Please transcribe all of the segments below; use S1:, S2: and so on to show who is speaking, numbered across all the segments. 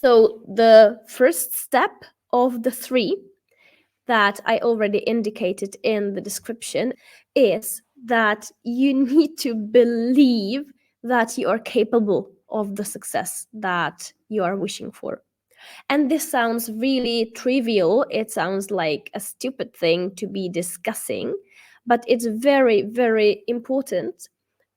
S1: So the first step of the three that I already indicated in the description is that you need to believe that you are capable of the success that you are wishing for. And this sounds really trivial. It sounds like a stupid thing to be discussing, but it's very, very important.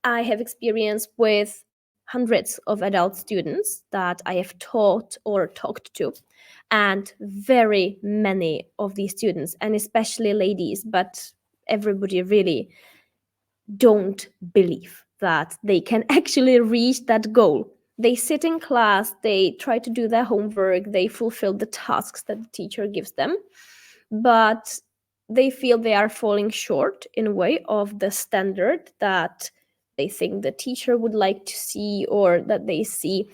S1: I have experience with hundreds of adult students that I have taught or talked to, and very many of these students, and especially ladies, but everybody really don't believe that they can actually reach that goal. They sit in class, they try to do their homework, they fulfill the tasks that the teacher gives them, but they feel they are falling short in a way of the standard that they think the teacher would like to see, or that they see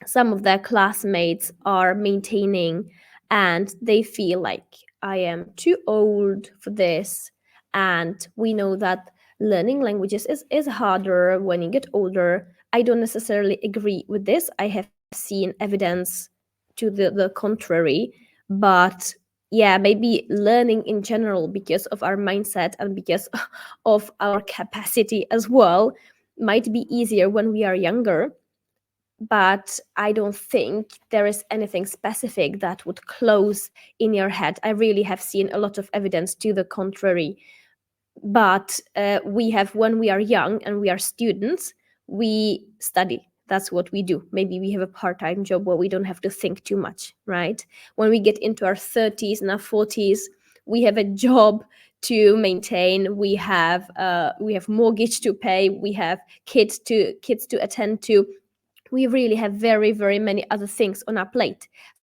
S1: some of their classmates are maintaining, and they feel like, I am too old for this. And we know that learning languages is harder when you get older. I don't necessarily agree with this. I have seen evidence to the contrary. But yeah, maybe learning in general, because of our mindset and because of our capacity as well, might be easier when we are younger, but I don't think there is anything specific that would close in your head. I really have seen a lot of evidence to the contrary. But we have, when we are young and we are students, we study. That's what we do. Maybe we have a part-time job where we don't have to think too much, right? When we get into our 30s and our 40s, we have a job to maintain. We have mortgage to pay. We have kids to attend to. We really have very, very many other things on our plate.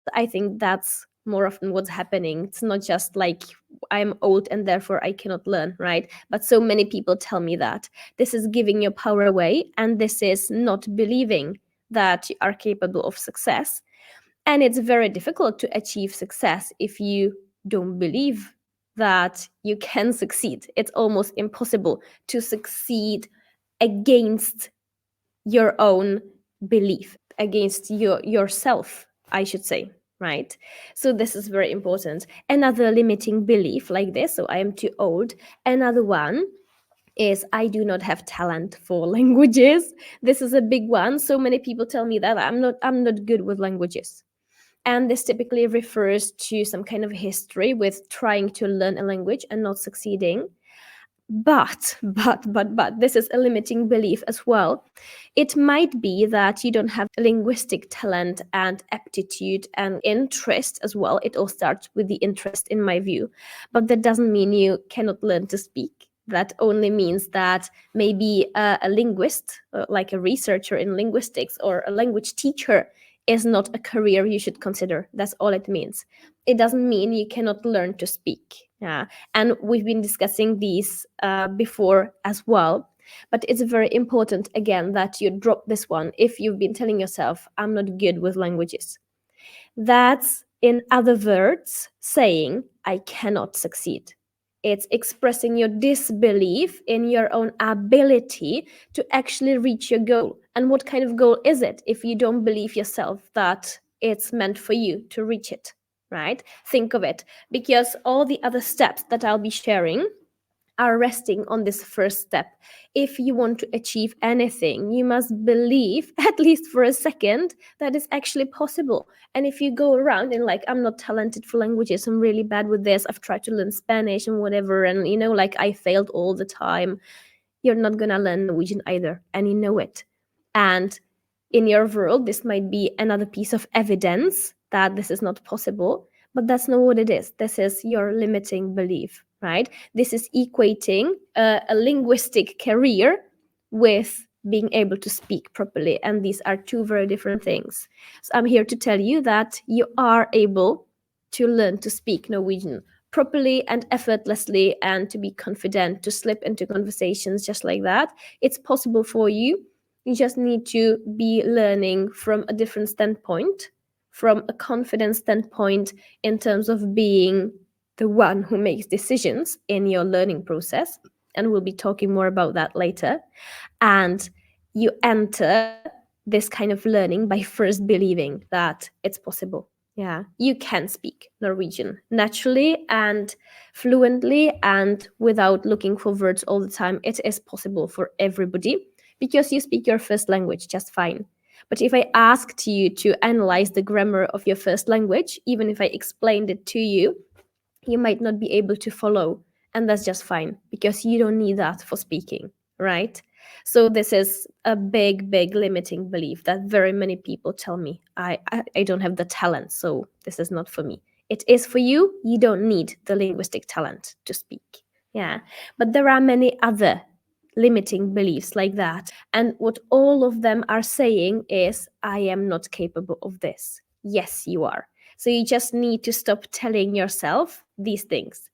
S1: So I think that's more often what's happening. It's not just like, I'm old and therefore I cannot learn, right? But so many people tell me that this is giving your power away, and this is not believing that you are capable of success. And it's very difficult to achieve success if you don't believe that you can succeed. It's almost impossible to succeed against your own belief, against yourself, I should say, right? So this is very important. Another limiting belief like this, so I am too old. Another one is, I do not have talent for languages. This is a big one. So many people tell me that I'm not good with languages. And this typically refers to some kind of history with trying to learn a language and not succeeding. But this is a limiting belief as well. It might be that you don't have linguistic talent and aptitude and interest as well. It all starts with the interest, in my view. But that doesn't mean you cannot learn to speak. That only means that maybe a linguist, like a researcher in linguistics or a language teacher, is not a career you should consider. That's all it means. It doesn't mean you cannot learn to speak. Yeah. And we've been discussing these before as well. But it's very important, again, that you drop this one if you've been telling yourself, I'm not good with languages. That's, in other words, saying, I cannot succeed. It's expressing your disbelief in your own ability to actually reach your goal. And what kind of goal is it if you don't believe yourself that it's meant for you to reach it, right? Think of it. Because all the other steps that I'll be sharing are resting on this first step. If you want to achieve anything, you must believe, at least for a second, that it's actually possible. And if you go around and like, I'm not talented for languages, I'm really bad with this, I've tried to learn Spanish and whatever, and like I failed all the time, you're not gonna learn Norwegian either, and you know it. And in your world, this might be another piece of evidence that this is not possible, but that's not what it is. This is your limiting belief, right? This is equating a linguistic career with being able to speak properly. And these are two very different things. So I'm here to tell you that you are able to learn to speak Norwegian properly and effortlessly, and to be confident, to slip into conversations just like that. It's possible for you. You just need to be learning from a different standpoint, from a confident standpoint, in terms of being the one who makes decisions in your learning process. And we'll be talking more about that later. And you enter this kind of learning by first believing that it's possible. Yeah, you can speak Norwegian naturally and fluently and without looking for words all the time. It is possible for everybody because you speak your first language just fine. But if I asked you to analyze the grammar of your first language, even if I explained it to you might not be able to follow. And that's just fine because you don't need that for speaking, right? So this is a big, big limiting belief that very many people tell me, I don't have the talent, so this is not for me. It is for you. You don't need the linguistic talent to speak. Yeah. But there are many other limiting beliefs like that. And what all of them are saying is, I am not capable of this. Yes, you are. So you just need to stop telling yourself these things.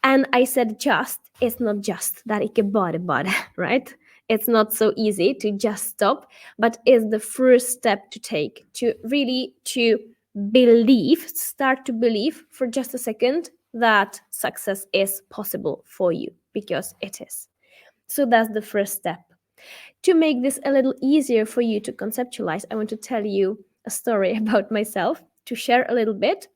S1: And I said just, it's not just that ikke bare, right? It's not so easy to just stop, but is the first step to take to really to believe, start to believe for just a second that success is possible for you because it is. So that's the first step. To make this a little easier for you to conceptualize, I want to tell you a story about myself to share a little bit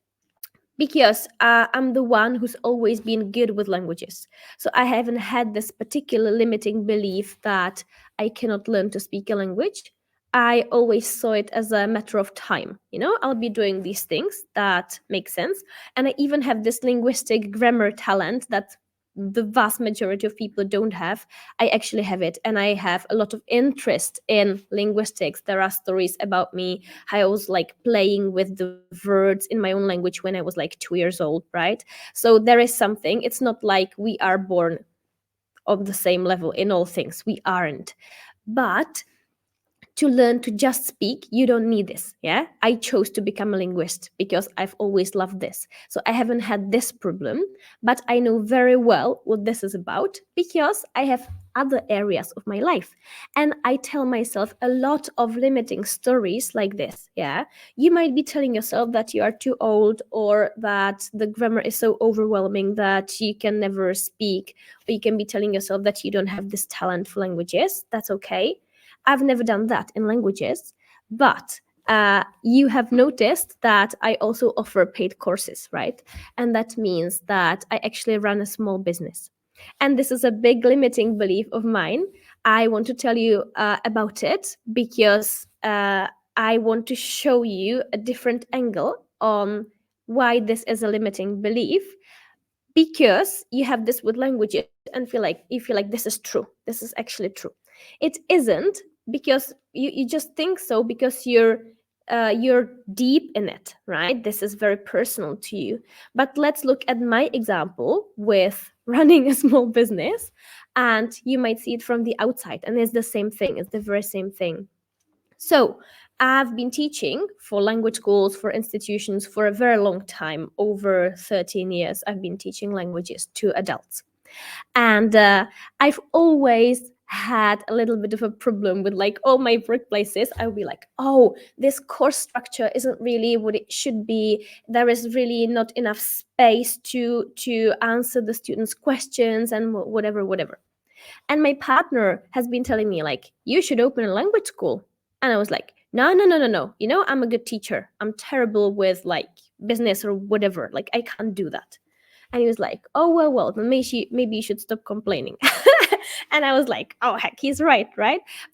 S1: because I'm the one who's always been good with languages. So I haven't had this particular limiting belief that I cannot learn to speak a language. I always saw it as a matter of time. I'll be doing these things that make sense. And I even have this linguistic grammar talent that the vast majority of people don't have. I actually have it, and I have a lot of interest in linguistics. There are stories about me how I was like playing with the words in my own language when I was like 2 years old, right? So there is something. It's not like we are born on the same level in all things. We aren't. But to learn to just speak, you don't need this. Yeah, I chose to become a linguist because I've always loved this. So I haven't had this problem, but I know very well what this is about because I have other areas of my life. And I tell myself a lot of limiting stories like this. Yeah, you might be telling yourself that you are too old or that the grammar is so overwhelming that you can never speak, or you can be telling yourself that you don't have this talent for languages. That's okay. I've never done that in languages, but you have noticed that I also offer paid courses, right? And that means that I actually run a small business. And this is a big limiting belief of mine. I want to tell you about it because I want to show you a different angle on why this is a limiting belief, because you have this with languages and you feel like this is true, this is actually true. It isn't, because you just think so because you're deep in it, right? This is very personal to you. But let's look at my example with running a small business, and you might see it from the outside, and it's the same thing. It's the very same thing. So I've been teaching for language schools, for institutions for a very long time. Over 13 years, I've been teaching languages to adults. And I've always had a little bit of a problem with like all my workplaces. I'll be like, oh, this course structure isn't really what it should be. There is really not enough space to answer the students' questions and whatever. And my partner has been telling me, like, you should open a language school. And I was like, no. I'm a good teacher. I'm terrible with like business or whatever. Like, I can't do that. And he was like, oh, well, then maybe you should stop complaining. And I was like, oh, heck, he's right?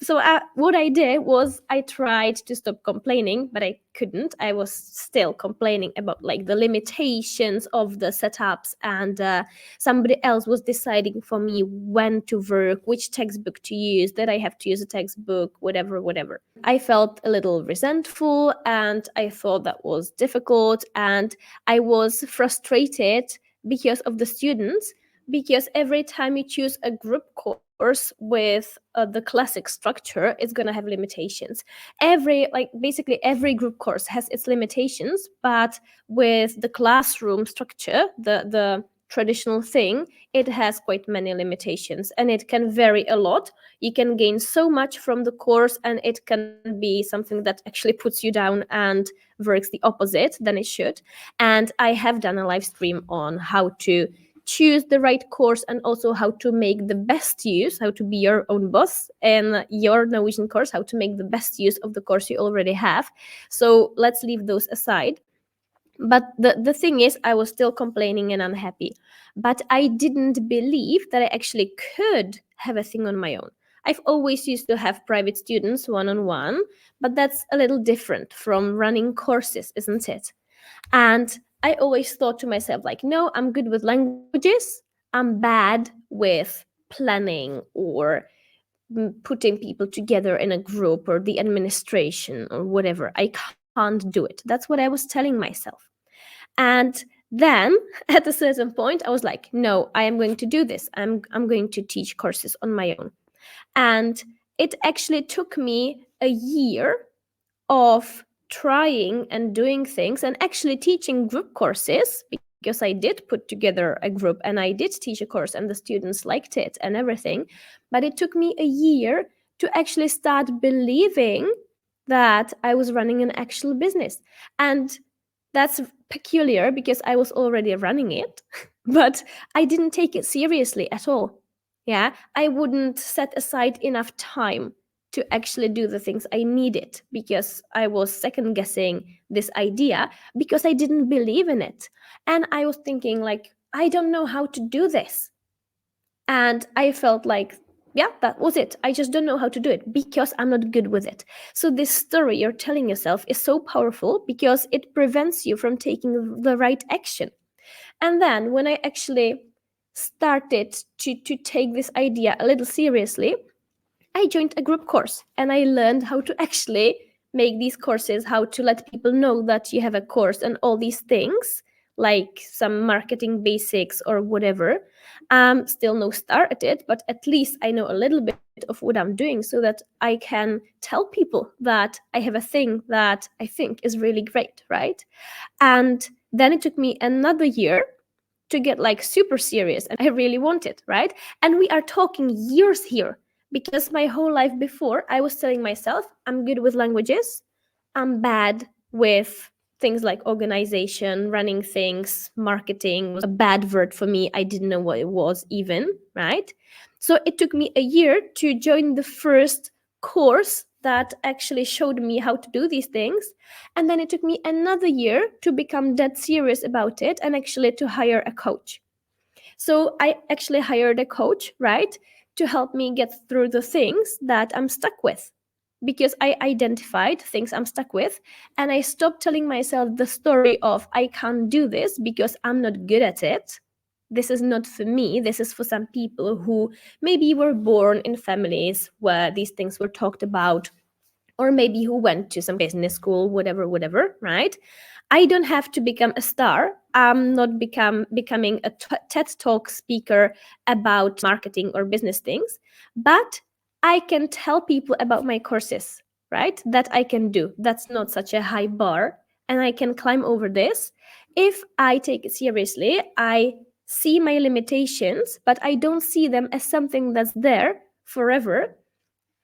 S1: So what I did was I tried to stop complaining, but I couldn't. I was still complaining about like the limitations of the setups, and somebody else was deciding for me when to work, which textbook to use, that I have to use a textbook, whatever. I felt a little resentful, and I thought that was difficult, and I was frustrated because of the students, because every time you choose a group course with the classic structure, it's going to have limitations. Basically every group course has its limitations, but with the classroom structure, the traditional thing, it has quite many limitations, and it can vary a lot. You can gain so much from the course, and it can be something that actually puts you down and works the opposite than it should. And I have done a live stream on how to choose the right course and also how to make the best use, how to be your own boss in your Norwegian course, how to make the best use of the course you already have. So let's leave those aside. But the thing is, I was still complaining and unhappy. But I didn't believe that I actually could have a thing on my own. I've always used to have private students one on one, but that's a little different from running courses, isn't it? And I always thought to myself, like, no, I'm good with languages. I'm bad with planning or putting people together in a group or the administration or whatever. I can't do it. That's what I was telling myself. And then at a certain point, I was like, no, I am going to do this. I'm going to teach courses on my own. And it actually took me a year of trying and doing things and actually teaching group courses, because I did put together a group and I did teach a course and the students liked it and everything. But it took me a year to actually start believing that I was running an actual business. And that's peculiar because I was already running it, but I didn't take it seriously at all. Yeah, I wouldn't set aside enough time to actually do the things I needed because I was second guessing this idea because I didn't believe in it. And I was thinking, like, I don't know how to do this. And I felt like, yeah, that was it. I just don't know how to do it because I'm not good with it. So this story you're telling yourself is so powerful because it prevents you from taking the right action. And then when I actually started to take this idea a little seriously, I joined a group course and I learned how to actually make these courses, how to let people know that you have a course and all these things, like some marketing basics or whatever. Still no star at it, but at least I know a little bit of what I'm doing so that I can tell people that I have a thing that I think is really great, right? And then it took me another year to get like super serious and I really want it, right? And we are talking years here because my whole life before I was telling myself I'm good with languages, I'm bad with things like organization, running things, marketing was a bad word for me. I didn't know what it was even, right? So it took me a year to join the first course that actually showed me how to do these things. And then it took me another year to become dead serious about it and actually to hire a coach. So I actually hired a coach, right, to help me get through the things that I'm stuck with. Because I identified things I'm stuck with, and I stopped telling myself the story of I can't do this because I'm not good at it. This is not for me. This is for some people who maybe were born in families where these things were talked about, or maybe who went to some business school, whatever, right? I don't have to become a star. I'm not becoming a TED Talk speaker about marketing or business things, but I can tell people about my courses, right? That I can do. That's not such a high bar, and I can climb over this. If I take it seriously, I see my limitations, but I don't see them as something that's there forever.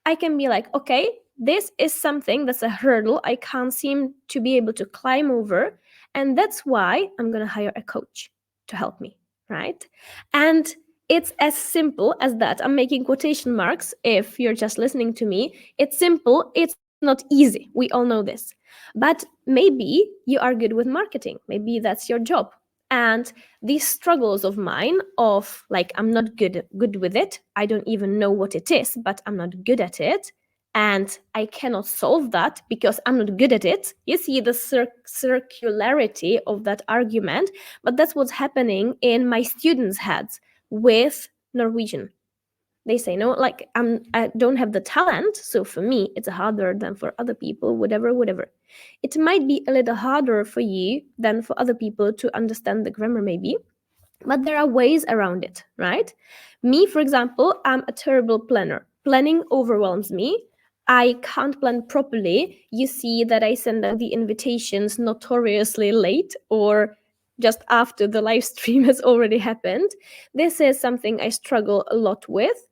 S1: I can be like, okay, this is something that's a hurdle I can't seem to be able to climb over. And that's why I'm going to hire a coach to help me, right? And it's as simple as that. I'm making quotation marks if you're just listening to me. It's simple, it's not easy. We all know this. But maybe you are good with marketing. Maybe that's your job. And these struggles of mine of like I'm not good with it, I don't even know what it is, but I'm not good at it, and I cannot solve that because I'm not good at it. You see the circularity of that argument, but that's what's happening in my students' heads with Norwegian. They say no, like I don't have the talent, so for me it's harder than for other people, whatever. It might be a little harder for you than for other people to understand the grammar maybe, but there are ways around it, right? Me, for example, I'm a terrible planner. Planning overwhelms me. I can't plan properly. You see that I send out the invitations notoriously late or just after the live stream has already happened. This is something I struggle a lot with.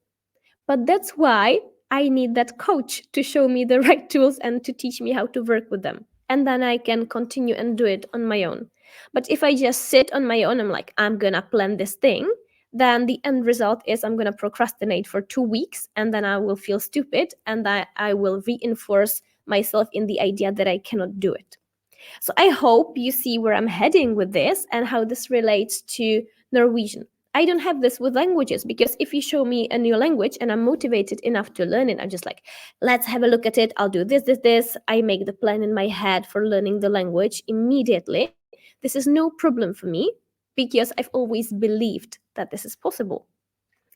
S1: But that's why I need that coach to show me the right tools and to teach me how to work with them. And then I can continue and do it on my own. But if I just sit on my own, I'm like, I'm gonna plan this thing, then the end result is I'm gonna procrastinate for 2 weeks, and then I will feel stupid, and I will reinforce myself in the idea that I cannot do it. So I hope you see where I'm heading with this and how this relates to Norwegian. I don't have this with languages, because if you show me a new language and I'm motivated enough to learn it, I'm just like, let's have a look at it. I'll do this. I make the plan in my head for learning the language immediately. This is no problem for me, because I've always believed that this is possible.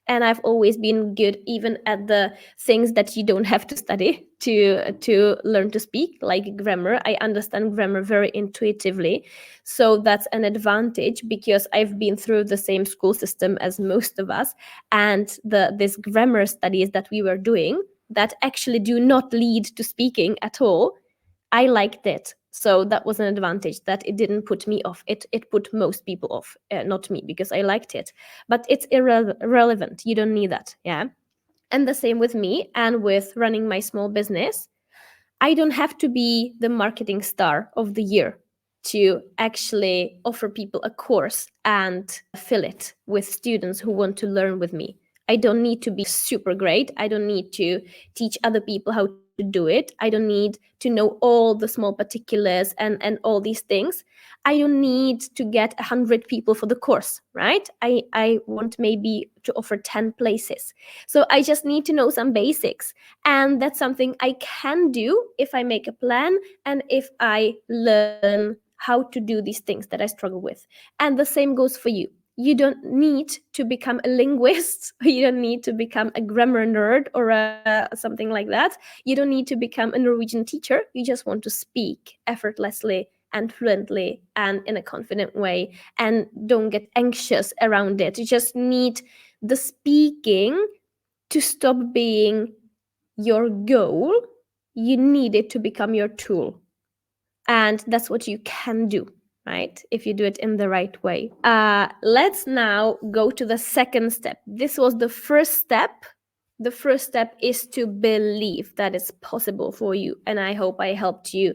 S1: And I've always been good even at the things that you don't have to study to learn to speak, like grammar. I understand grammar very intuitively, so that's an advantage, because I've been through the same school system as most of us, and this grammar studies that we were doing that actually do not lead to speaking at all, I liked it. So that was an advantage, that it didn't put me off. It put most people off, not me, because I liked it. But it's irrelevant. You don't need that. Yeah. And the same with me and with running my small business. I don't have to be the marketing star of the year to actually offer people a course and fill it with students who want to learn with me. I don't need to be super great. I don't need to teach other people how to do it. I don't need to know all the small particulars and all these things. I don't need to get 100 people for the course, right? I want maybe to offer 10 places. So I just need to know some basics. And that's something I can do if I make a plan and if I learn how to do these things that I struggle with. And the same goes for you. You don't need to become a linguist. You don't need to become a grammar nerd or something like that. You don't need to become a Norwegian teacher. You just want to speak effortlessly and fluently and in a confident way, and don't get anxious around it. You just need the speaking to stop being your goal. You need it to become your tool. And that's what you can do, right? If you do it in the right way. Let's now go to the second step. This was the first step. The first step is to believe that it's possible for you. And I hope I helped you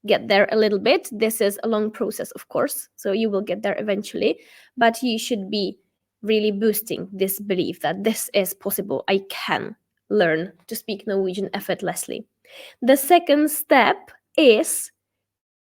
S1: get there a little bit. This is a long process, of course, so you will get there eventually. But you should be really boosting this belief that this is possible. I can learn to speak Norwegian effortlessly. The second step is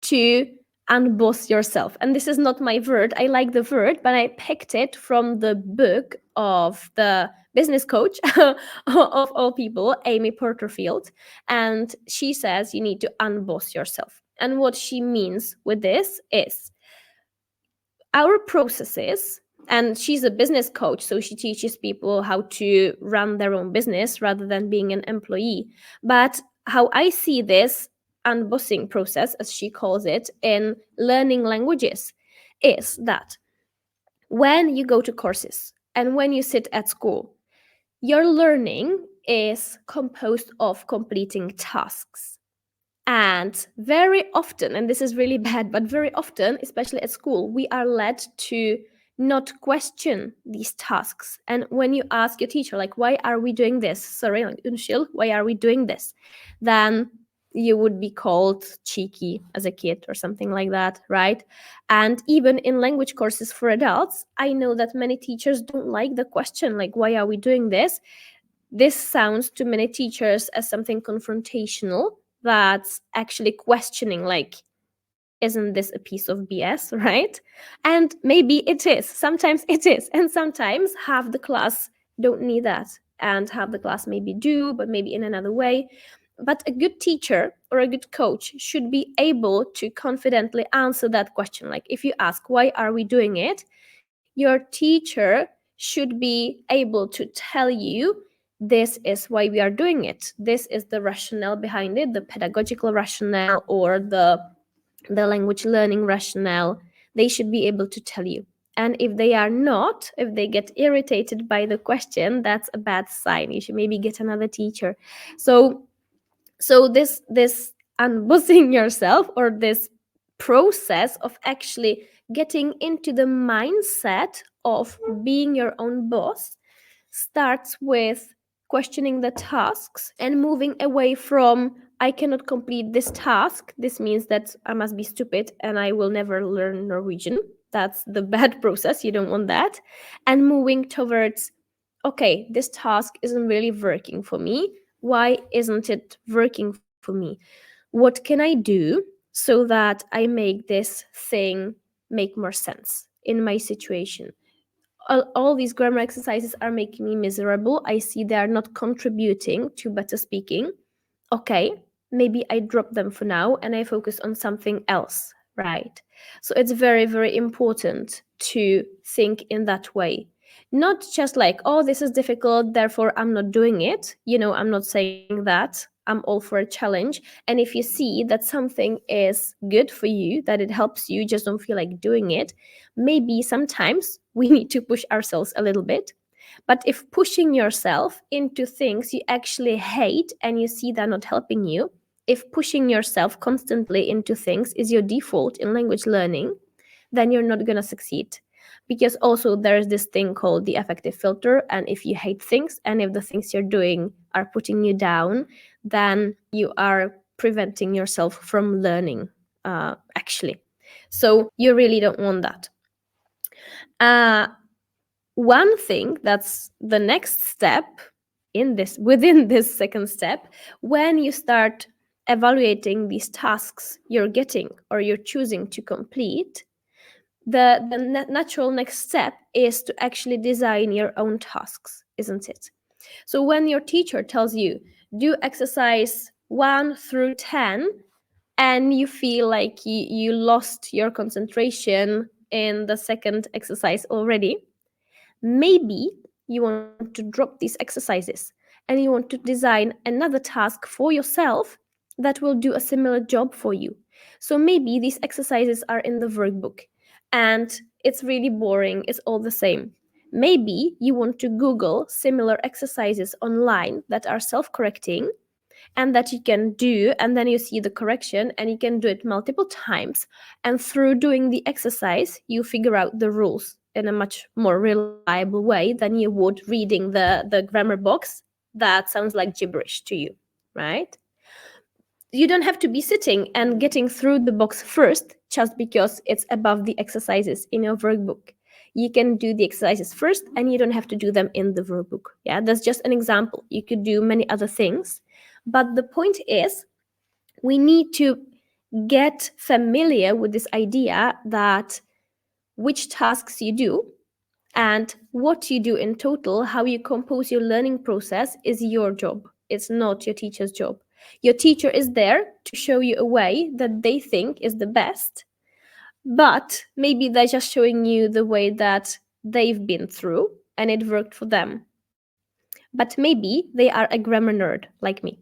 S1: to unboss yourself. And this is not my word. I like the word, but I picked it from the book of the business coach of all people, Amy Porterfield. And she says you need to unboss yourself. And what she means with this is our processes, and she's a business coach, so she teaches people how to run their own business rather than being an employee. But how I see this unbossing process, as she calls it, in learning languages, is that when you go to courses and when you sit at school, your learning is composed of completing tasks. And very often, and this is really bad, but very often, especially at school, we are led to not question these tasks. And when you ask your teacher, like, why are we doing this? Sorry, like, unnskyld, why are we doing this? Then you would be called cheeky as a kid or something like that, right? And even in language courses for adults, I know that many teachers don't like the question, like, why are we doing this? This sounds to many teachers as something confrontational, that's actually questioning, like, isn't this a piece of BS, right? And maybe it is. Sometimes it is. And sometimes half the class don't need that. And half the class maybe do, but maybe in another way. But a good teacher or a good coach should be able to confidently answer that question. Like, if you ask, why are we doing it? Your teacher should be able to tell you, this is why we are doing it. This is the rationale behind it, the pedagogical rationale or the language learning rationale. They should be able to tell you. And if they are not, if they get irritated by the question, that's a bad sign. You should maybe get another teacher. So this unbossing yourself, or this process of actually getting into the mindset of being your own boss, starts with questioning the tasks and moving away from I cannot complete this task, this means that I must be stupid and I will never learn Norwegian. That's the bad process. You don't want that. And moving towards, okay, this task isn't really working for me. Why isn't it working for me? What can I do so that I make this thing make more sense in my situation? All these grammar exercises are making me miserable. I see they are not contributing to better speaking. Okay, maybe I drop them for now and I focus on something else, right? So it's very, very important to think in that way. Not just like, oh, this is difficult, therefore I'm not doing it. I'm not saying that. I'm all for a challenge. And if you see that something is good for you, that it helps you, just don't feel like doing it, maybe sometimes we need to push ourselves a little bit. But if pushing yourself into things you actually hate and you see they're not helping you, if pushing yourself constantly into things is your default in language learning, then you're not going to succeed. Because also there's this thing called the affective filter. And if you hate things and if the things you're doing are putting you down, then you are preventing yourself from learning, actually. So you really don't want that. Uh, One thing that's the next step within this second step, when you start evaluating these tasks you're getting or you're choosing to complete, the natural next step is to actually design your own tasks, isn't it? So when your teacher tells you do exercise 1 through 10, and you feel like you lost your concentration in the second exercise already, maybe you want to drop these exercises and you want to design another task for yourself that will do a similar job for you. So maybe these exercises are in the workbook and it's really boring, it's all the same. Maybe you want to Google similar exercises online that are self correcting and that you can do, and then you see the correction and you can do it multiple times, and through doing the exercise you figure out the rules in a much more reliable way than you would reading the grammar box that sounds like gibberish to you, right? You don't have to be sitting and getting through the box first just because it's above the exercises in your workbook. You can do the exercises first and you don't have to do them in the workbook. Yeah, that's just an example. You could do many other things. But the point is, we need to get familiar with this idea that which tasks you do and what you do in total, how you compose your learning process, is your job. It's not your teacher's job. Your teacher is there to show you a way that they think is the best, but maybe they're just showing you the way that they've been through and it worked for them. But maybe they are a grammar nerd like me.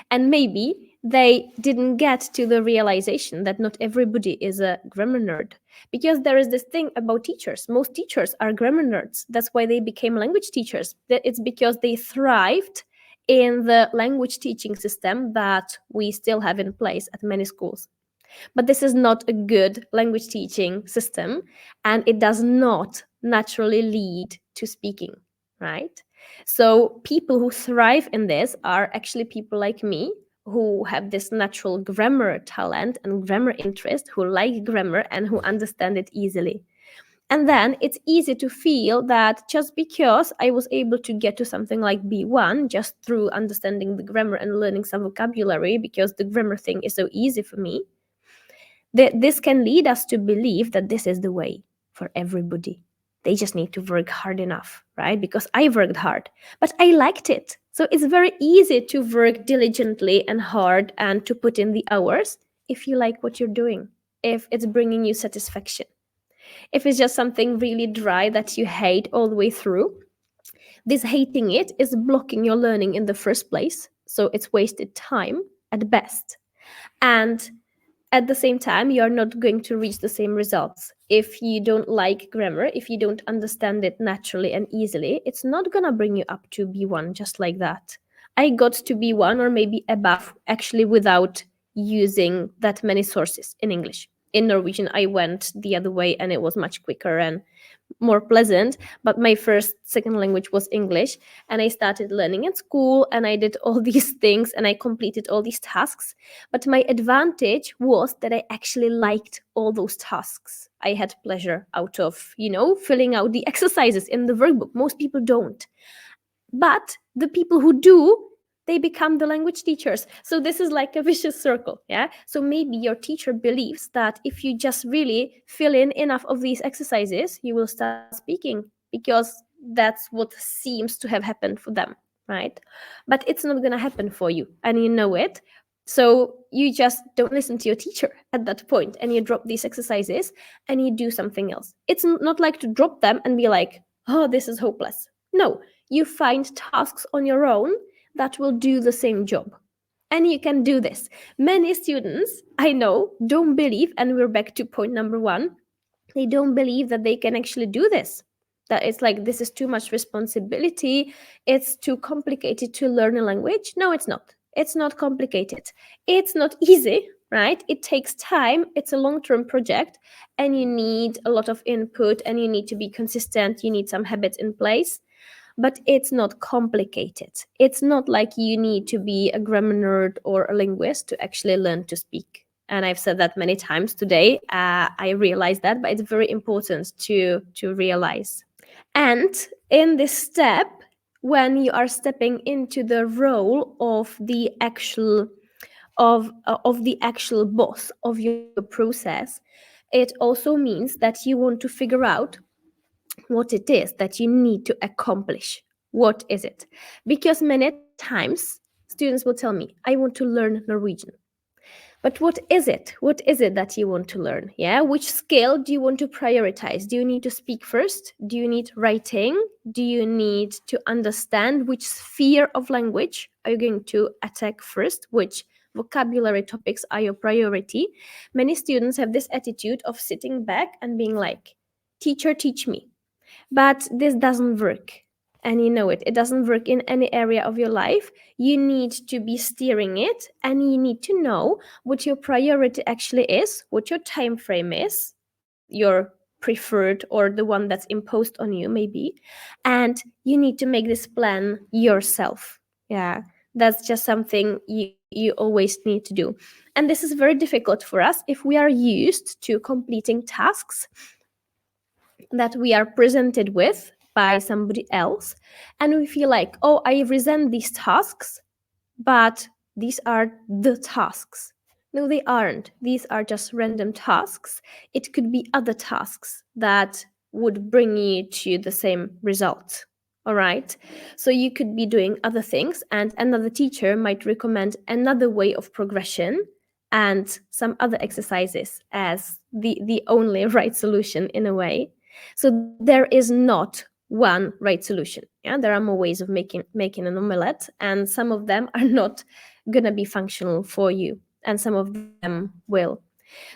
S1: And maybe they didn't get to the realization that not everybody is a grammar nerd. Because there is this thing about teachers. Most teachers are grammar nerds. That's why they became language teachers. It's because they thrived in the language teaching system that we still have in place at many schools. But this is not a good language teaching system, and it does not naturally lead to speaking, right? So people who thrive in this are actually people like me, who have this natural grammar talent and grammar interest, who like grammar and who understand it easily. And then it's easy to feel that just because I was able to get to something like B1 just through understanding the grammar and learning some vocabulary, because the grammar thing is so easy for me, this can lead us to believe that this is the way for everybody. They just need to work hard enough, right? Because I worked hard, but I liked it. So it's very easy to work diligently and hard and to put in the hours if you like what you're doing, if it's bringing you satisfaction. If it's just something really dry that you hate all the way through, this hating it is blocking your learning in the first place. So it's wasted time at best. And at the same time, you're not going to reach the same results. If you don't like grammar, if you don't understand it naturally and easily, it's not going to bring you up to B1 just like that. I got to B1 or maybe above actually without using that many sources in English. in Norwegian, I went the other way and it was much quicker and more pleasant. But my first second language was English, and I started learning in school, and I did all these things and I completed all these tasks. But my advantage was that I actually liked all those tasks. I had pleasure out of, filling out the exercises in the workbook. Most people don't. But the people who do, they become the language teachers. So this is like a vicious circle. Yeah. So maybe your teacher believes that if you just really fill in enough of these exercises, you will start speaking, because that's what seems to have happened for them, right? But it's not going to happen for you, and you know it. So you just don't listen to your teacher at that point, and you drop these exercises and you do something else. It's not like to drop them and be like, oh, this is hopeless. No, you find tasks on your own that will do the same job. And you can do this. Many students I know don't believe, and we're back to point number one, they don't believe that they can actually do this. That it's like, this is too much responsibility. It's too complicated to learn a language. No, it's not. It's not complicated. It's not easy, right? It takes time. It's a long-term project, and you need a lot of input, and you need to be consistent. You need some habits in place, but it's not complicated. It's not like you need to be a grammar nerd or a linguist to actually learn to speak. And I've said that many times today. I realize that, but it's very important to realize. And in this step, when you are stepping into the role of the actual boss of your process, it also means that you want to figure out what it is that you need to accomplish. What is it? Because many times students will tell me, I want to learn Norwegian. But what is it? What is it that you want to learn? Yeah, which skill do you want to prioritize? Do you need to speak first? Do you need writing? Do you need to understand which sphere of language are you going to attack first? Which vocabulary topics are your priority? Many students have this attitude of sitting back and being like, teacher, teach me. But this doesn't work. And you know it. It doesn't work in any area of your life. You need to be steering it, and you need to know what your priority actually is, what your time frame is, your preferred or the one that's imposed on you, maybe. And you need to make this plan yourself. Yeah. That's just something you always need to do. And this is very difficult for us if we are used to completing tasks that we are presented with by somebody else, and we feel like, oh, I resent these tasks, but these are the tasks. No, they aren't. These are just random tasks. It could be other tasks that would bring you to the same result. All right. So you could be doing other things, and another teacher might recommend another way of progression and some other exercises as the only right solution in a way. So there is not one right solution. Yeah, there are more ways of making an omelette, and some of them are not gonna be functional for you, and some of them will.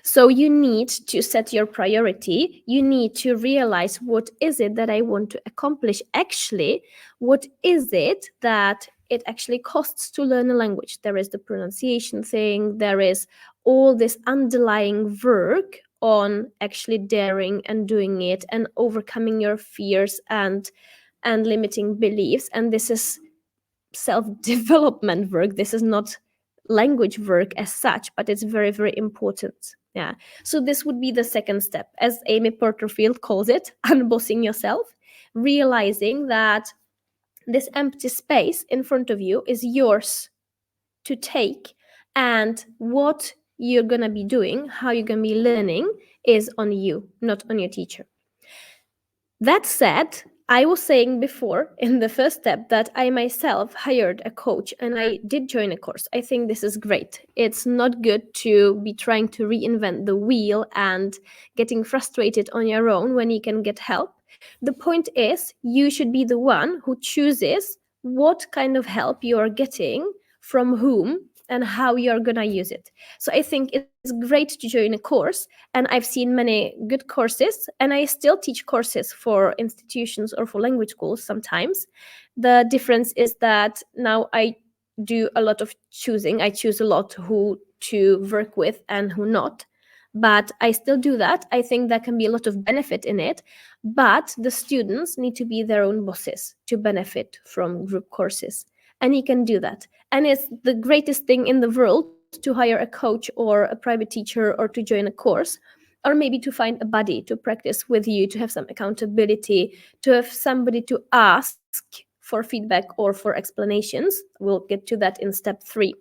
S1: So you need to set your priority. You need to realize, what is it that I want to accomplish actually? What is it that it actually costs to learn a language? There is the pronunciation thing, there is all this underlying work on actually daring and doing it and overcoming your fears and limiting beliefs. And this is self-development work. This is not language work as such, but it's very, very important. Yeah. So this would be the second step, as Amy Porterfield calls it, unbossing yourself, realizing that this empty space in front of you is yours to take, and what you're going to be doing, how you're going to be learning, is on you, not on your teacher. That said, I was saying before in the first step that I myself hired a coach and I did join a course. I think this is great. It's not good to be trying to reinvent the wheel and getting frustrated on your own when you can get help. The point is, you should be the one who chooses what kind of help you are getting, from whom, and how you're gonna use it. So I think it's great to join a course, and I've seen many good courses, and I still teach courses for institutions or for language schools sometimes. The difference is that now I do a lot of choosing. I choose a lot who to work with and who not. but I still do that. I think there can be a lot of benefit in it, but the students need to be their own bosses to benefit from group courses. And you can do that. And it's the greatest thing in the world to hire a coach or a private teacher or to join a course, or maybe to find a buddy to practice with you, to have some accountability, to have somebody to ask for feedback or for explanations. We'll get to that in step 3.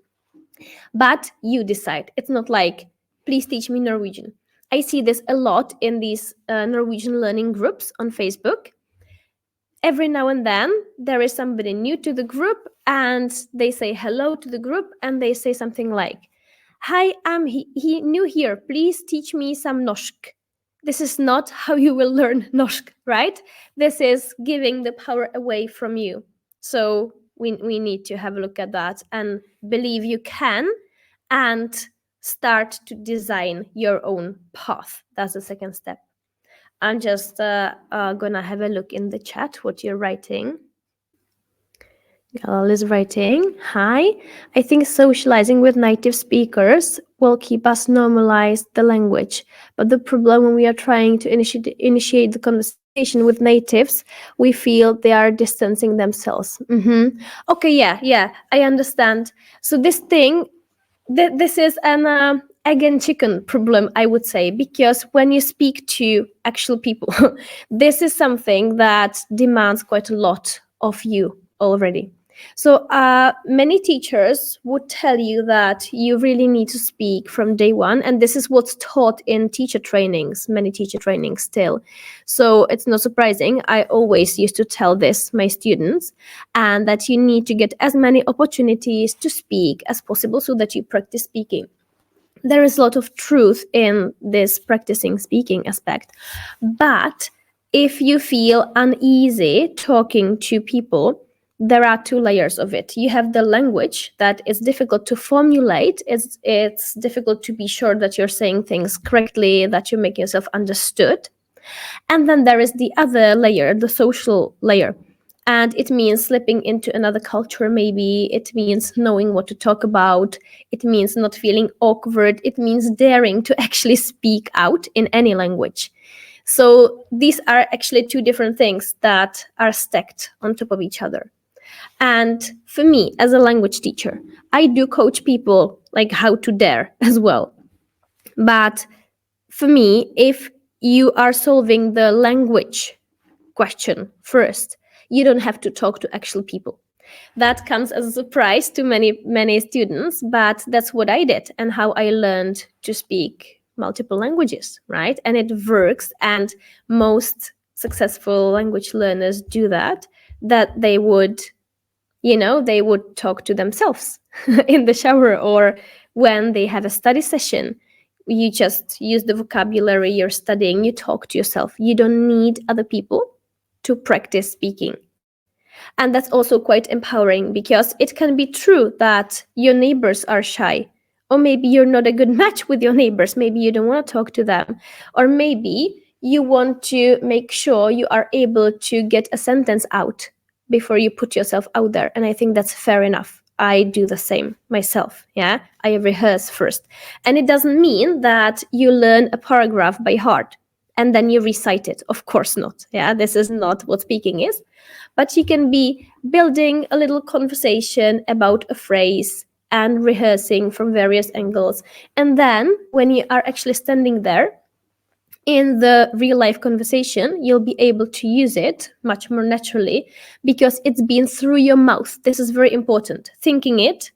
S1: But you decide. It's not like, please teach me Norwegian. I see this a lot in these Norwegian learning groups on Facebook. Every now and then there is somebody new to the group and they say hello to the group and they say something like, hi, I'm he new here, please teach me some norsk. This is not how you will learn norsk, right? This is giving the power away from you. So we need to have a look at that and believe you can, and start to design your own path. That's the second step. I'm just gonna have a look in the chat what you're writing. Galal is writing, hi, I think socializing with native speakers will keep us normalize the language. But the problem when we are trying to initiate the conversation with natives, we feel they are distancing themselves. Okay, yeah, I understand. So this thing, this is an egg and chicken problem, I would say, because when you speak to actual people, this is something that demands quite a lot of you already. So many teachers would tell you that you really need to speak from day one, and this is what's taught in teacher trainings, many teacher trainings still. So it's not surprising. I always used to tell this my students, and that you need to get as many opportunities to speak as possible so that you practice speaking. There is a lot of truth in this practicing speaking aspect, but if you feel uneasy talking to people, there are 2 layers of it. You have the language that is difficult to formulate. It's difficult to be sure that you're saying things correctly, that you make yourself understood. And then there is the other layer, the social layer. And it means slipping into another culture, maybe. It means knowing what to talk about. It means not feeling awkward. It means daring to actually speak out in any language. So these are actually 2 different things that are stacked on top of each other. And for me, as a language teacher, I do coach people like how to dare as well. But for me, if you are solving the language question first, you don't have to talk to actual people. That comes as a surprise to many students, but that's what I did and how I learned to speak multiple languages, right? And it works, and most successful language learners do that they would, they would talk to themselves in the shower, or when they have a study session. You just use the vocabulary you're studying, you talk to yourself. You don't need other people to practice speaking. And that's also quite empowering, because it can be true that your neighbors are shy, or maybe you're not a good match with your neighbors. Maybe you don't want to talk to them, or maybe you want to make sure you are able to get a sentence out before you put yourself out there. And I think that's fair enough. I do the same myself. Yeah, I rehearse first. And it doesn't mean that you learn a paragraph by heart and then you recite it. Of course not. Yeah, this is not what speaking is. But you can be building a little conversation about a phrase and rehearsing from various angles. And then when you are actually standing there in the real life conversation, you'll be able to use it much more naturally, because it's been through your mouth. This is very important. Thinking it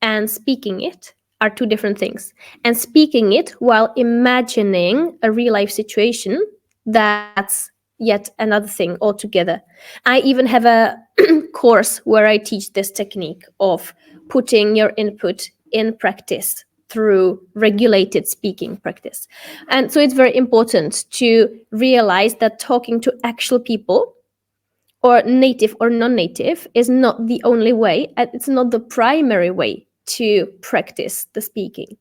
S1: and speaking it are 2 different things. And speaking it while imagining a real life situation, that's yet another thing altogether. I even have a course where I teach this technique of putting your input in practice through regulated speaking practice. And so it's very important to realize that talking to actual people, or native or non-native, is not the only way, and it's not the primary way to practice the speaking.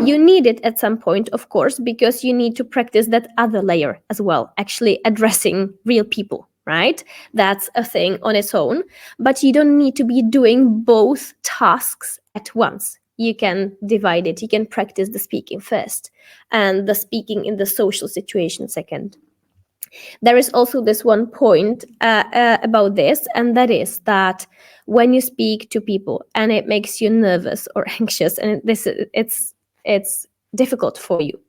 S1: You need it at some point, of course, because you need to practice that other layer as well, actually addressing real people, right? That's a thing on its own, but you don't need to be doing both tasks at once. you can divide it. You can practice the speaking first and the speaking in the social situation second. There is also this one point about this, and that is that when you speak to people and it makes you nervous or anxious, and it's difficult for you,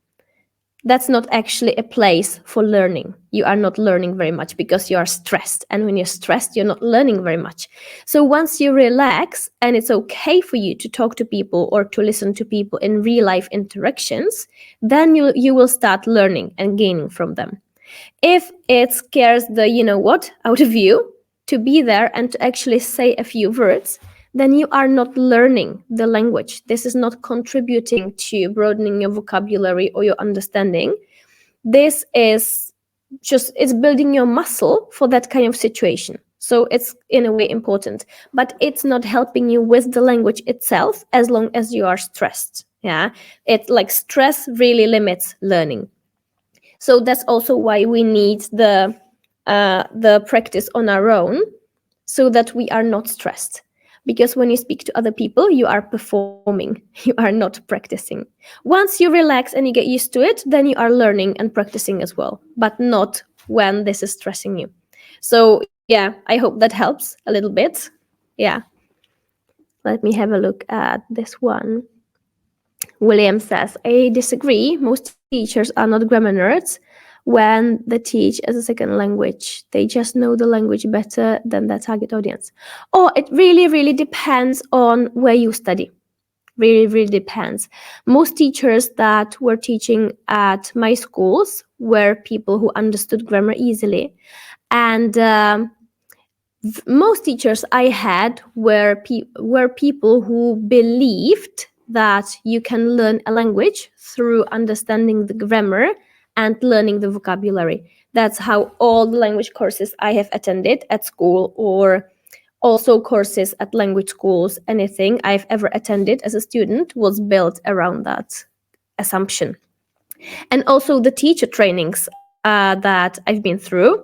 S1: that's not actually a place for learning. You are not learning very much because you are stressed. And when you're stressed, you're not learning very much. So once you relax and it's okay for you to talk to people or to listen to people in real life interactions, then you will start learning and gaining from them. If it scares the you know what out of you to be there and to actually say a few words, then you are not learning the language. This is not contributing to broadening your vocabulary or your understanding. This is just, it's building your muscle for that kind of situation. So it's in a way important, but it's not helping you with the language itself as long as you are stressed. Yeah, it's like stress really limits learning. So that's also why we need the practice on our own, so that we are not stressed. Because when you speak to other people, you are performing, you are not practicing. Once you relax and you get used to it, then you are learning and practicing as well, but not when this is stressing you. So yeah, I hope that helps a little bit. Yeah. Let me have a look at this one. William says, I disagree. Most teachers are not grammar nerds when they teach as a second language. They just know the language better than their target audience. Oh, it really, really depends on where you study. Really, really depends. Most teachers that were teaching at my schools were people who understood grammar easily. And most teachers I had were people who believed that you can learn a language through understanding the grammar and learning the vocabulary. That's how all the language courses I have attended at school, or also courses at language schools, anything I've ever attended as a student was built around that assumption. And also the teacher trainings that I've been through,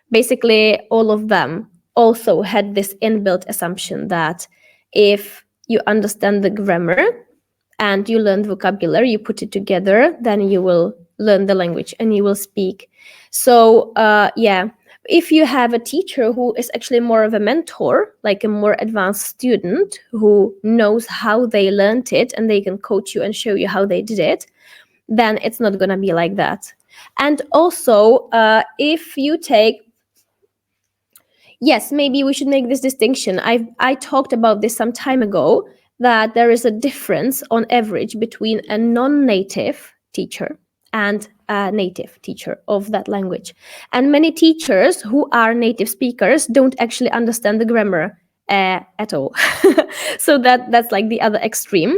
S1: basically all of them also had this inbuilt assumption that if you understand the grammar and you learn vocabulary, you put it together, then you will learn the language and you will speak. So yeah, if you have a teacher who is actually more of a mentor, like a more advanced student who knows how they learned it and they can coach you and show you how they did it, then it's not going to be like that. And also, if you take, yes, maybe we should make this distinction. I talked about this some time ago, that there is a difference on average between a non-native teacher and a native teacher of that language. And many teachers who are native speakers don't actually understand the grammar at all. So that's like the other extreme.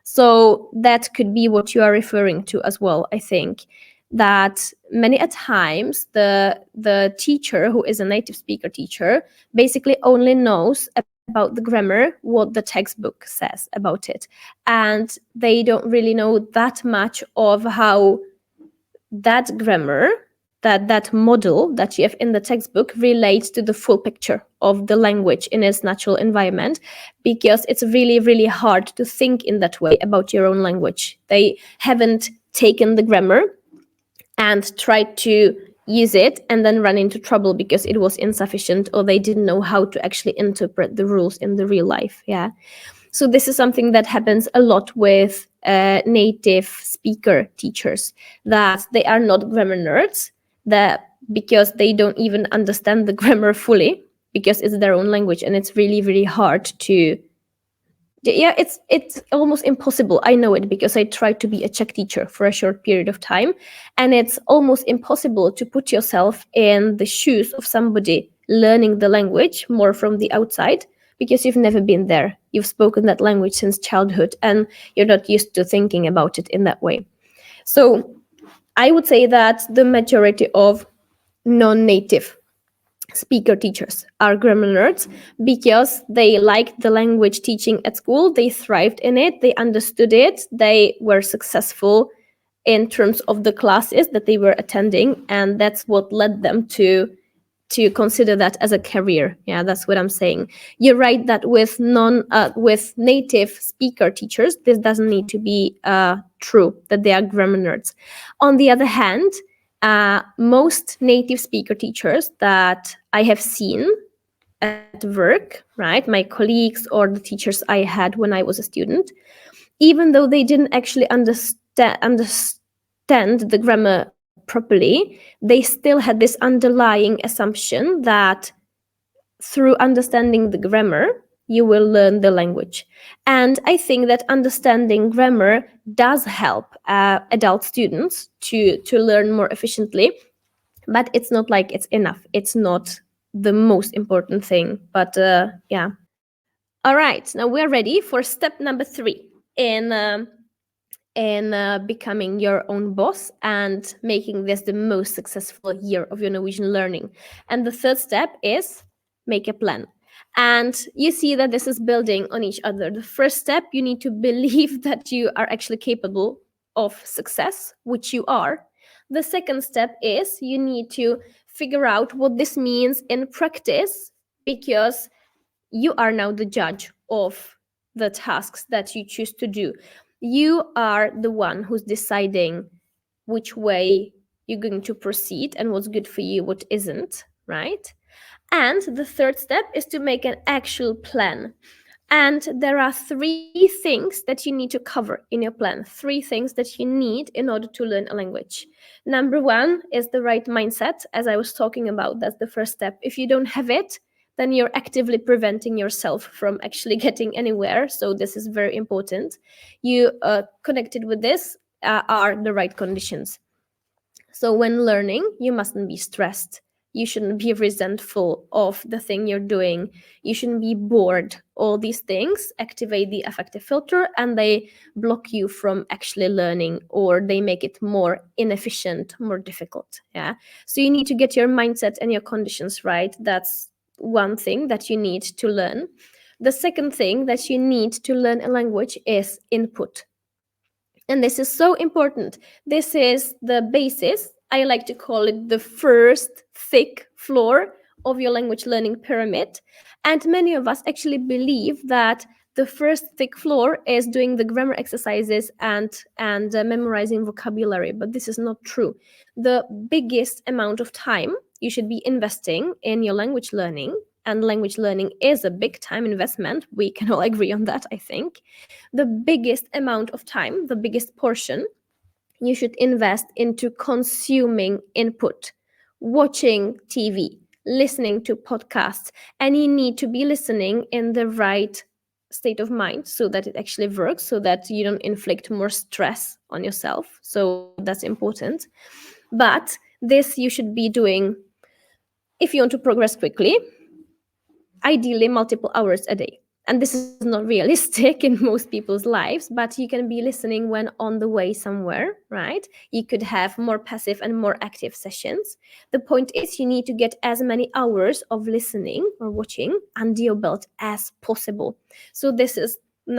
S1: So that could be what you are referring to as well, I think. That many a times the teacher who is a native speaker teacher basically only knows about the grammar what the textbook says about it, and they don't really know that much of how that grammar, that model that you have in the textbook relates to the full picture of the language in its natural environment, because it's really, really hard to think in that way about your own language. They haven't taken the grammar and tried to use it and then run into trouble because it was insufficient, or they didn't know how to actually interpret the rules in the real life. Yeah. So this is something that happens a lot with native speaker teachers, that they are not grammar nerds, that because they don't even understand the grammar fully, because it's their own language and it's really, really hard to, yeah, it's almost impossible. I know it because I tried to be a Czech teacher for a short period of time, and it's almost impossible to put yourself in the shoes of somebody learning the language more from the outside, because you've never been there. You've spoken that language since childhood and you're not used to thinking about it in that way. So I would say that the majority of non-native speaker teachers are grammar nerds because they liked the language teaching at school, they thrived in it, they understood it, they were successful in terms of the classes that they were attending, and that's what led them to to consider that as a career. Yeah, that's what I'm saying. You're right that with native speaker teachers, this doesn't need to be true that they are grammar nerds. On the other hand, most native speaker teachers that I have seen at work, right, my colleagues or the teachers I had when I was a student, even though they didn't actually understand the grammar properly, they still had this underlying assumption that through understanding the grammar, you will learn the language. And I think that understanding grammar does help adult students to learn more efficiently, but it's not like it's enough. It's not the most important thing. But yeah. All right, now we're ready for step number 3 in becoming your own boss and making this the most successful year of your Norwegian learning. And the third step is make a plan. And you see that this is building on each other. The first step, you need to believe that you are actually capable of success, which you are. The second step is you need to figure out what this means in practice, because you are now the judge of the tasks that you choose to do. You are the one who's deciding which way you're going to proceed and what's good for you, what isn't, right? And the third step is to make an actual plan. And there are 3 things that you need to cover in your plan, 3 things that you need in order to learn a language. Number 1 is the right mindset, as I was talking about. That's the first step. If you don't have it, then you're actively preventing yourself from actually getting anywhere. So this is very important. You connected with this are the right conditions. So when learning, you mustn't be stressed. You shouldn't be resentful of the thing you're doing. You shouldn't be bored. All these things activate the affective filter and they block you from actually learning, or they make it more inefficient, more difficult. Yeah. So you need to get your mindset and your conditions right. That's one thing that you need to learn. The second thing that you need to learn a language is input. And this is so important. This is the basis. I like to call it the first thick floor of your language learning pyramid. And many of us actually believe that the first thick floor is doing the grammar exercises and memorizing vocabulary, but this is not true. The biggest amount of time you should be investing in your language learning, and language learning is a big time investment. We can all agree on that, I think. The biggest amount of time, the biggest portion, you should invest into consuming input, watching TV, listening to podcasts, and you need to be listening in the right state of mind so that it actually works, so that you don't inflict more stress on yourself. So that's important. But this you should be doing if you want to progress quickly, ideally multiple hours a day. And this is not realistic in most people's lives, but you can be listening when on the way somewhere, right? You could have more passive and more active sessions. The point is you need to get as many hours of listening or watching under your belt as possible. So this is the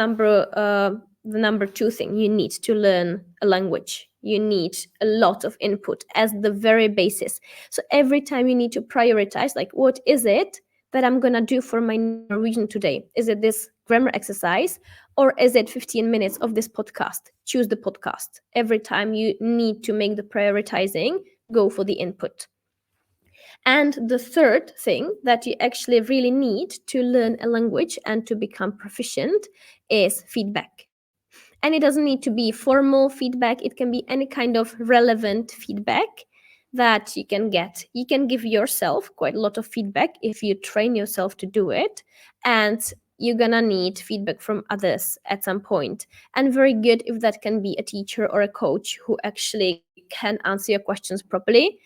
S1: number 2 thing. You need to learn a language. You need a lot of input as the very basis. So every time you need to prioritize, like, what is it that I'm going to do for my Norwegian today? Is it this grammar exercise, or is it 15 minutes of this podcast? Choose the podcast. Every time you need to make the prioritizing, go for the input. And the third thing that you actually really need to learn a language and to become proficient is feedback. And it doesn't need to be formal feedback. It can be any kind of relevant feedback that you can get. You can give yourself quite a lot of feedback if you train yourself to do it. And you're gonna need feedback from others at some point. And very good if that can be a teacher or a coach who actually can answer your questions properly.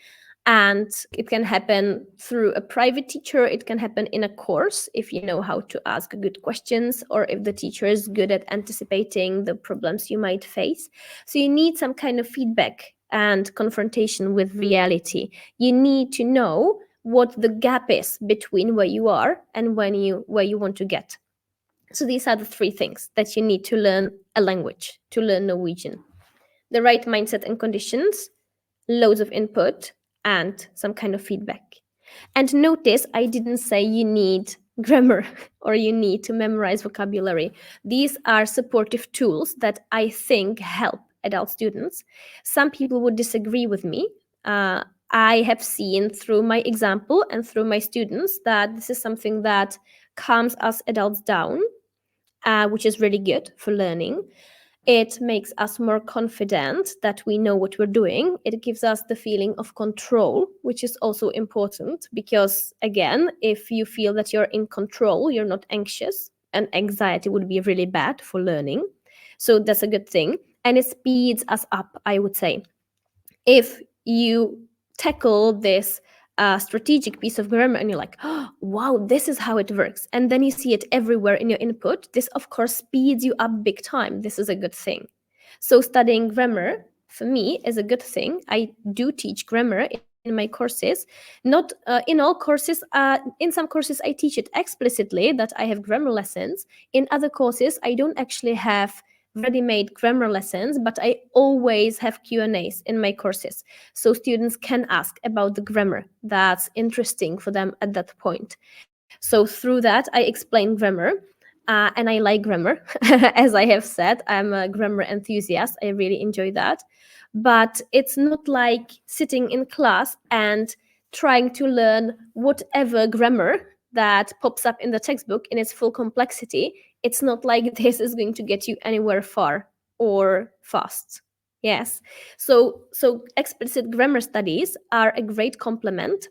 S1: And it can happen through a private teacher. It can happen in a course if you know how to ask good questions, or if the teacher is good at anticipating the problems you might face. So you need some kind of feedback and confrontation with reality. You need to know what the gap is between where you are and where you want to get. So these are the 3 things that you need to learn a language, to learn Norwegian. The right mindset and conditions, loads of input, and some kind of feedback. And notice I didn't say you need grammar or you need to memorize vocabulary. These are supportive tools that I think help adult students. Some people would disagree with me. I have seen through my example and through my students that this is something that calms us adults down, which is really good for learning. It makes us more confident that we know what we're doing. It gives us the feeling of control, which is also important because, again, if you feel that you're in control, you're not anxious, and anxiety would be really bad for learning. So that's a good thing. And it speeds us up, I would say. If you tackle this strategic piece of grammar and you're like, oh, wow, this is how it works, and then you see it everywhere in your input, this of course speeds you up big time. This is a good thing. So studying grammar for me is a good thing. I do teach grammar in my courses, not in all courses. In some courses I teach it explicitly that I have grammar lessons. In other courses I don't actually have ready-made grammar lessons, but I always have Q&As in my courses, so students can ask about the grammar that's interesting for them at that point. So through that I explain grammar, and I like grammar. As I have said, I'm a grammar enthusiast. I really enjoy that. But it's not like sitting in class and trying to learn whatever grammar that pops up in the textbook in its full complexity. It's not like this is going to get you anywhere far or fast. Yes. So explicit grammar studies are a great complement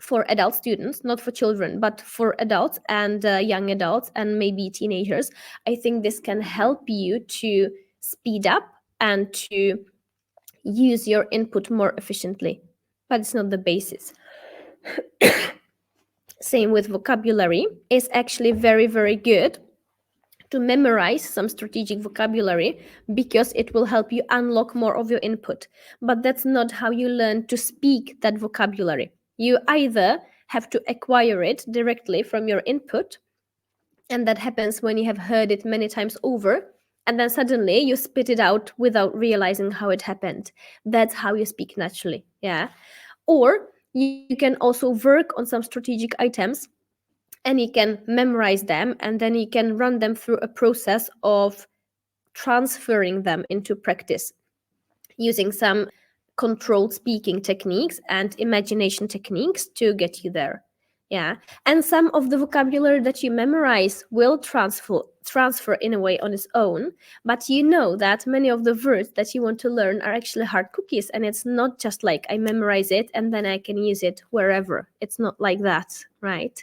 S1: for adult students, not for children, but for adults and young adults and maybe teenagers. I think this can help you to speed up and to use your input more efficiently, but it's not the basis. Same with vocabulary. It's actually very, very good to memorize some strategic vocabulary because it will help you unlock more of your input. But that's not how you learn to speak that vocabulary. You either have to acquire it directly from your input, and that happens when you have heard it many times over, and then suddenly you spit it out without realizing how it happened. That's how you speak naturally. Yeah. Or you can also work on some strategic items and you can memorize them, and then you can run them through a process of transferring them into practice using some controlled speaking techniques and imagination techniques to get you there. Yeah. And some of the vocabulary that you memorize will transfer in a way on its own, but you know that many of the words that you want to learn are actually hard cookies, and it's not just like I memorize it and then I can use it wherever. It's not like that, right?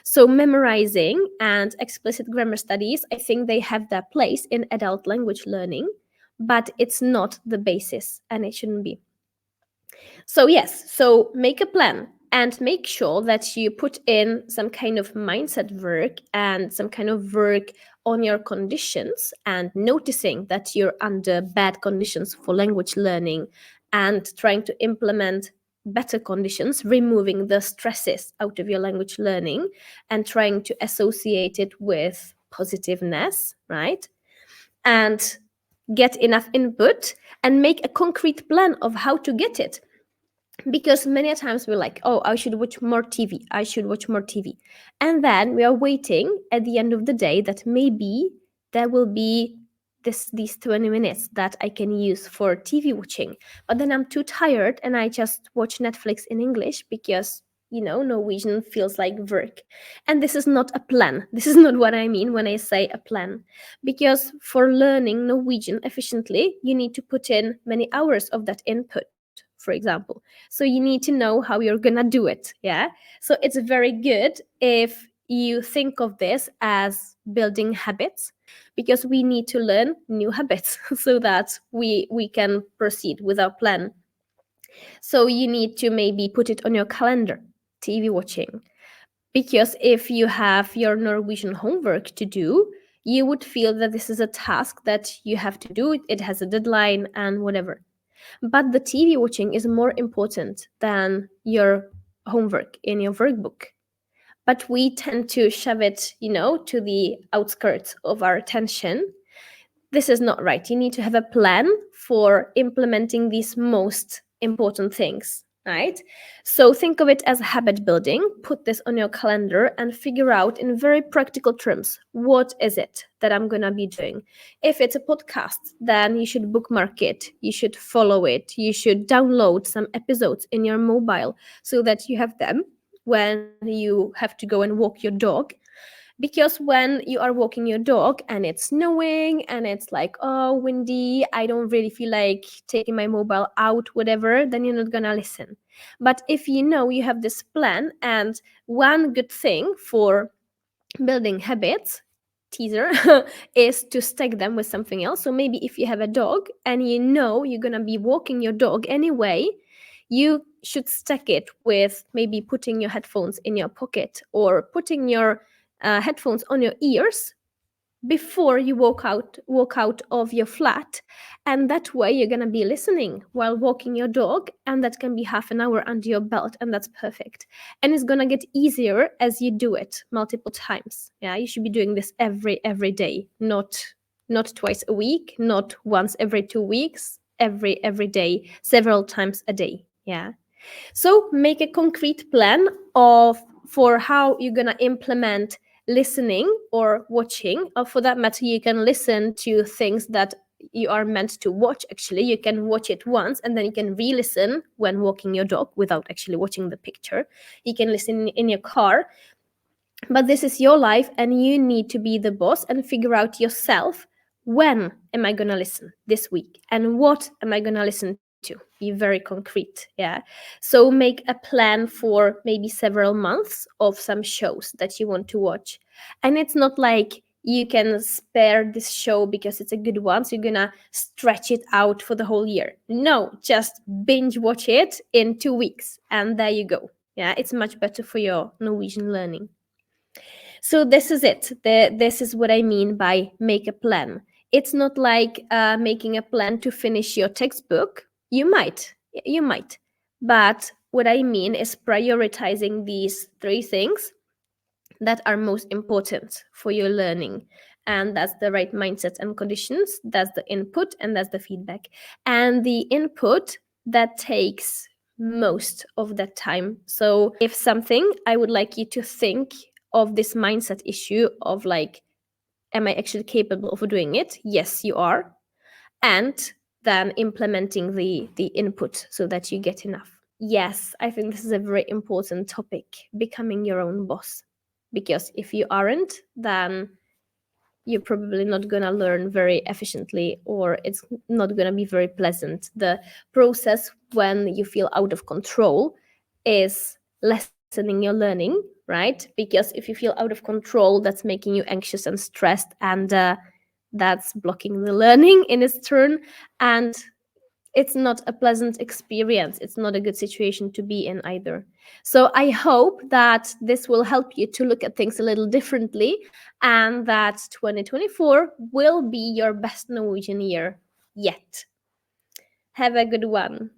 S1: So memorizing and explicit grammar studies, I think they have their place in adult language learning, but it's not the basis and it shouldn't be. So yes, so make a plan and make sure that you put in some kind of mindset work and some kind of work on your conditions and noticing that you're under bad conditions for language learning and trying to implement better conditions, removing the stresses out of your language learning and trying to associate it with positiveness, right? And get enough input and make a concrete plan of how to get it. Because many times we're like, oh, I should watch more TV, I should watch more TV, and then we are waiting at the end of the day that maybe there will be these 20 minutes that I can use for TV watching, but then I'm too tired and I just watch Netflix in English because Norwegian feels like work. And this is not a plan. This is not what I mean when I say a plan, because for learning Norwegian efficiently you need to put in many hours of that input, for example. So you need to know how you're gonna do it. Yeah. So it's very good if you think of this as building habits, because we need to learn new habits so that we can proceed with our plan. So you need to maybe put it on your calendar, TV watching, because if you have your Norwegian homework to do, you would feel that this is a task that you have to do. It has a deadline and whatever. But the TV watching is more important than your homework in your workbook. But we tend to shove it, to the outskirts of our attention. This is not right. You need to have a plan for implementing these most important things. right? So think of it as habit building. Put this on your calendar and figure out in very practical terms, what is it that I'm going to be doing? If it's a podcast, then you should bookmark it, you should follow it, you should download some episodes in your mobile so that you have them when you have to go and walk your dog. Because when you are walking your dog and it's snowing and it's like, oh, windy, I don't really feel like taking my mobile out, whatever, then you're not gonna listen. But if you know you have this plan, and one good thing for building habits, teaser, is to stack them with something else. So maybe if you have a dog and you know you're gonna be walking your dog anyway, you should stack it with maybe putting your headphones in your pocket or putting your headphones on your ears before you walk out of your flat, and that way you're going to be listening while walking your dog, and that can be half an hour under your belt, and that's perfect. And it's going to get easier as you do it multiple times. Yeah, you should be doing this every day, not twice a week, not once every 2 weeks, every day, several times a day. Yeah. So make a concrete plan of for how you're gonna implement listening or watching. Or for that matter, you can listen to things that you are meant to watch. Actually, you can watch it once and then you can re-listen when walking your dog without actually watching the picture. You can listen in your car, but this is your life and you need to be the boss and figure out yourself, when am I going to listen this week and what am I going to listen to? Be very concrete. Yeah. So make a plan for maybe several months of some shows that you want to watch. And it's not like you can spare this show because it's a good one, so you're gonna stretch it out for the whole year. No, just binge watch it in 2 weeks and there you go. Yeah, it's much better for your Norwegian learning. So this is it. This is what I mean by make a plan. It's not like making a plan to finish your textbook. You might, but what I mean is prioritizing these three things that are most important for your learning. And that's the right mindset and conditions, that's the input, and that's the feedback. And the input, that takes most of that time. So if something, I would like you to think of this mindset issue of like, am I actually capable of doing it? Yes, you are. And then implementing the input so that you get enough. Yes, I think this is a very important topic, becoming your own boss. Because if you aren't, then you're probably not going to learn very efficiently, or it's not going to be very pleasant. The process when you feel out of control is lessening your learning, right? Because if you feel out of control, that's making you anxious and stressed, and that's blocking the learning in its turn. And it's not a pleasant experience. It's not a good situation to be in either. So I hope that this will help you to look at things a little differently, and that 2024 will be your best Norwegian year yet. Have a good one.